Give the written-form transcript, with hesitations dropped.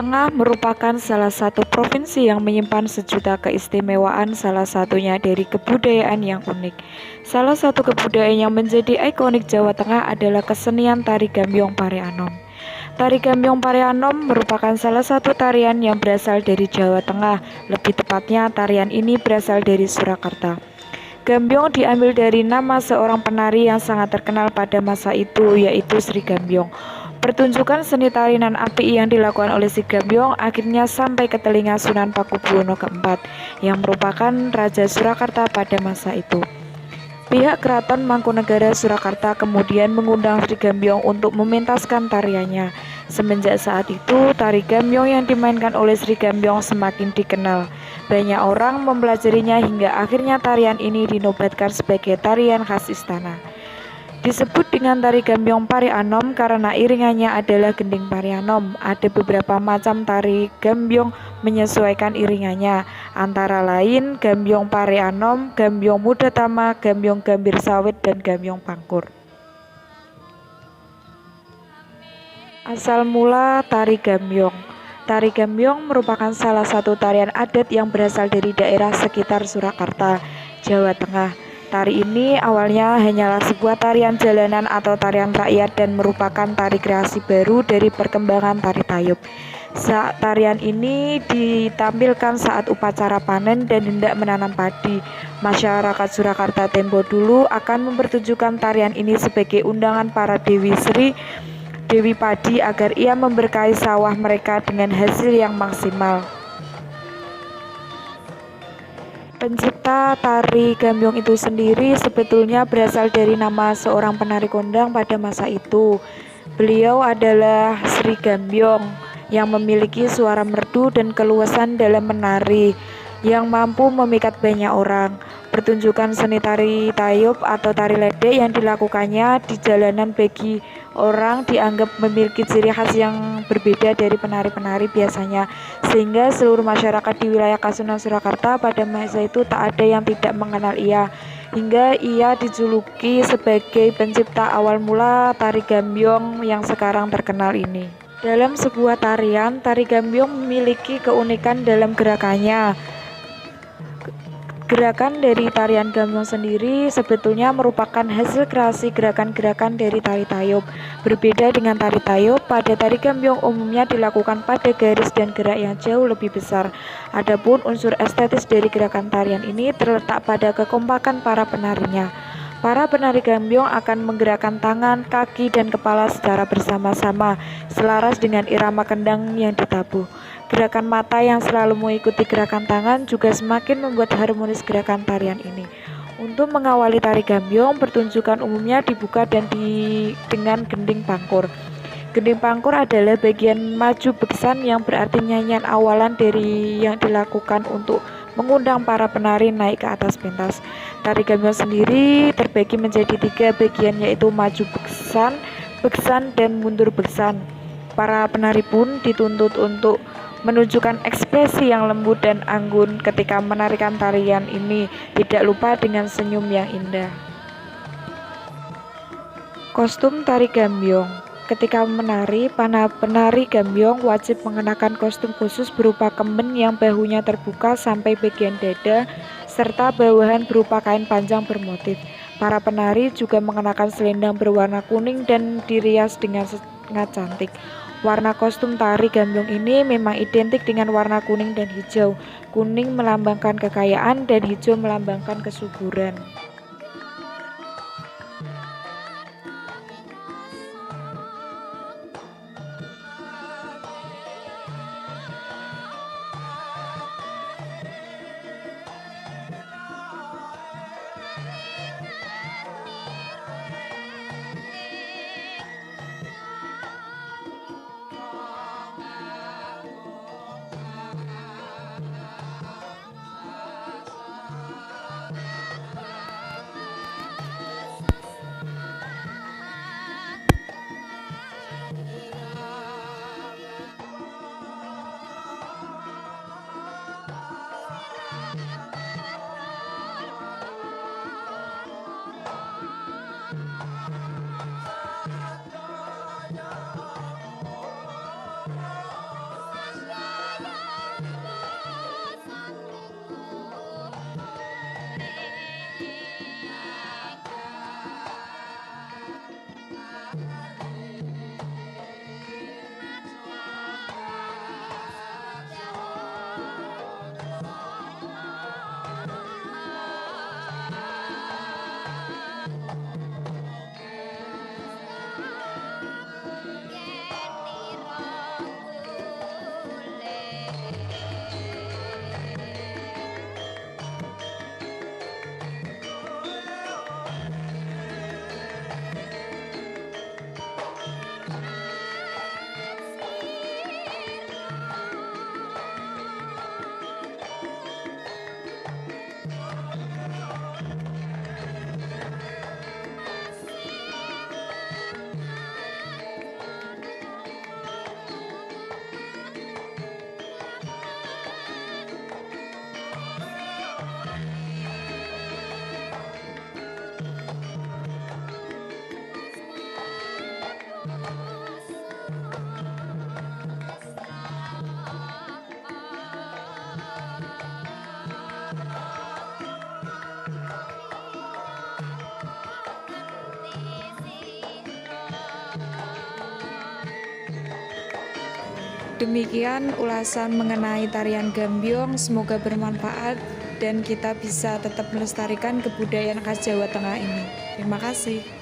Tengah merupakan salah satu provinsi yang menyimpan sejuta keistimewaan, salah satunya dari kebudayaan yang unik. Salah satu kebudayaan yang menjadi ikonik Jawa Tengah adalah kesenian tari gambyong Pareanom. Tari gambyong Pareanom merupakan salah satu tarian yang berasal dari Jawa Tengah, lebih tepatnya tarian ini berasal dari Surakarta. Gambyong diambil dari nama seorang penari yang sangat terkenal pada masa itu, yaitu Sri Gambyong. Pertunjukan seni tari nan api yang dilakukan oleh Sri Gambyong akhirnya sampai ke telinga Sunan Pakubuwono keempat, yang merupakan Raja Surakarta pada masa itu. Pihak Keraton Mangkunegara Surakarta kemudian mengundang Sri Gambyong untuk mementaskan tariannya. Semenjak saat itu, tari gambyong yang dimainkan oleh Sri Gambyong semakin dikenal. Banyak orang mempelajarinya hingga akhirnya tarian ini dinobatkan sebagai tarian khas istana. Disebut dengan tari gambyong Pareanom karena iringannya adalah gending Pareanom. Ada beberapa macam tari gambyong menyesuaikan iringannya, antara lain gambyong Pareanom, gambyong Mudatama, gambyong Gambir Sawit, dan gambyong Pangkur. Asal mula tari gambyong. Tari gambyong merupakan salah satu tarian adat yang berasal dari daerah sekitar Surakarta, Jawa Tengah. Tari ini awalnya hanyalah sebuah tarian jalanan atau tarian rakyat dan merupakan tari kreasi baru dari perkembangan tari tayub. Tarian ini ditampilkan saat upacara panen dan hendak menanam padi. Masyarakat Surakarta tempo dulu akan mempertunjukkan tarian ini sebagai undangan para Dewi Sri, Dewi Padi agar ia memberkahi sawah mereka dengan hasil yang maksimal. Pencipta tari gambyong itu sendiri sebetulnya berasal dari nama seorang penari kondang pada masa itu. Beliau adalah Sri Gambyong yang memiliki suara merdu dan keluasan dalam menari yang mampu memikat banyak orang. Pertunjukan seni tari tayub atau tari ledek yang dilakukannya di jalanan bagi orang dianggap memiliki ciri khas yang berbeda dari penari-penari biasanya, sehingga seluruh masyarakat di wilayah Kasunan Surakarta pada masa itu tak ada yang tidak mengenal ia, hingga ia dijuluki sebagai pencipta awal mula tari gambyong yang sekarang terkenal ini. Dalam sebuah tarian, tari gambyong memiliki keunikan dalam gerakannya. Gerakan dari tarian gambyong sendiri sebetulnya merupakan hasil kreasi gerakan-gerakan dari tari tayub. Berbeda dengan tari tayub, pada tari gambyong umumnya dilakukan pada garis dan gerak yang jauh lebih besar. Adapun unsur estetis dari gerakan tarian ini terletak pada kekompakan para penarinya. Para penari gambyong akan menggerakkan tangan, kaki, dan kepala secara bersama-sama, selaras dengan irama kendang yang ditabuh. Gerakan mata yang selalu mengikuti gerakan tangan juga semakin membuat harmonis gerakan tarian ini. Untuk mengawali tari gambyong, pertunjukan umumnya dibuka dengan gending pangkur. Gending pangkur adalah bagian maju beksan yang berarti nyanyian awalan dari yang dilakukan untuk mengundang para penari naik ke atas pentas. Tari gambyong sendiri terbagi menjadi 3 bagian, yaitu maju beksan, beksan, dan mundur beksan. Para penari pun dituntut untuk menunjukkan ekspresi yang lembut dan anggun ketika menarikan tarian ini, tidak lupa dengan senyum yang indah. Kostum tari gambyong. Ketika menari, para penari gambyong wajib mengenakan kostum khusus berupa kemben yang bahunya terbuka sampai bagian dada, serta bawahan berupa kain panjang bermotif. Para penari juga mengenakan selendang berwarna kuning dan dirias dengan sangat cantik. Warna kostum tari gambyong ini memang identik dengan warna kuning dan hijau. Kuning melambangkan kekayaan dan hijau melambangkan kesuburan. Demikian ulasan mengenai tarian gambyong, semoga bermanfaat dan kita bisa tetap melestarikan kebudayaan khas Jawa Tengah ini. Terima kasih.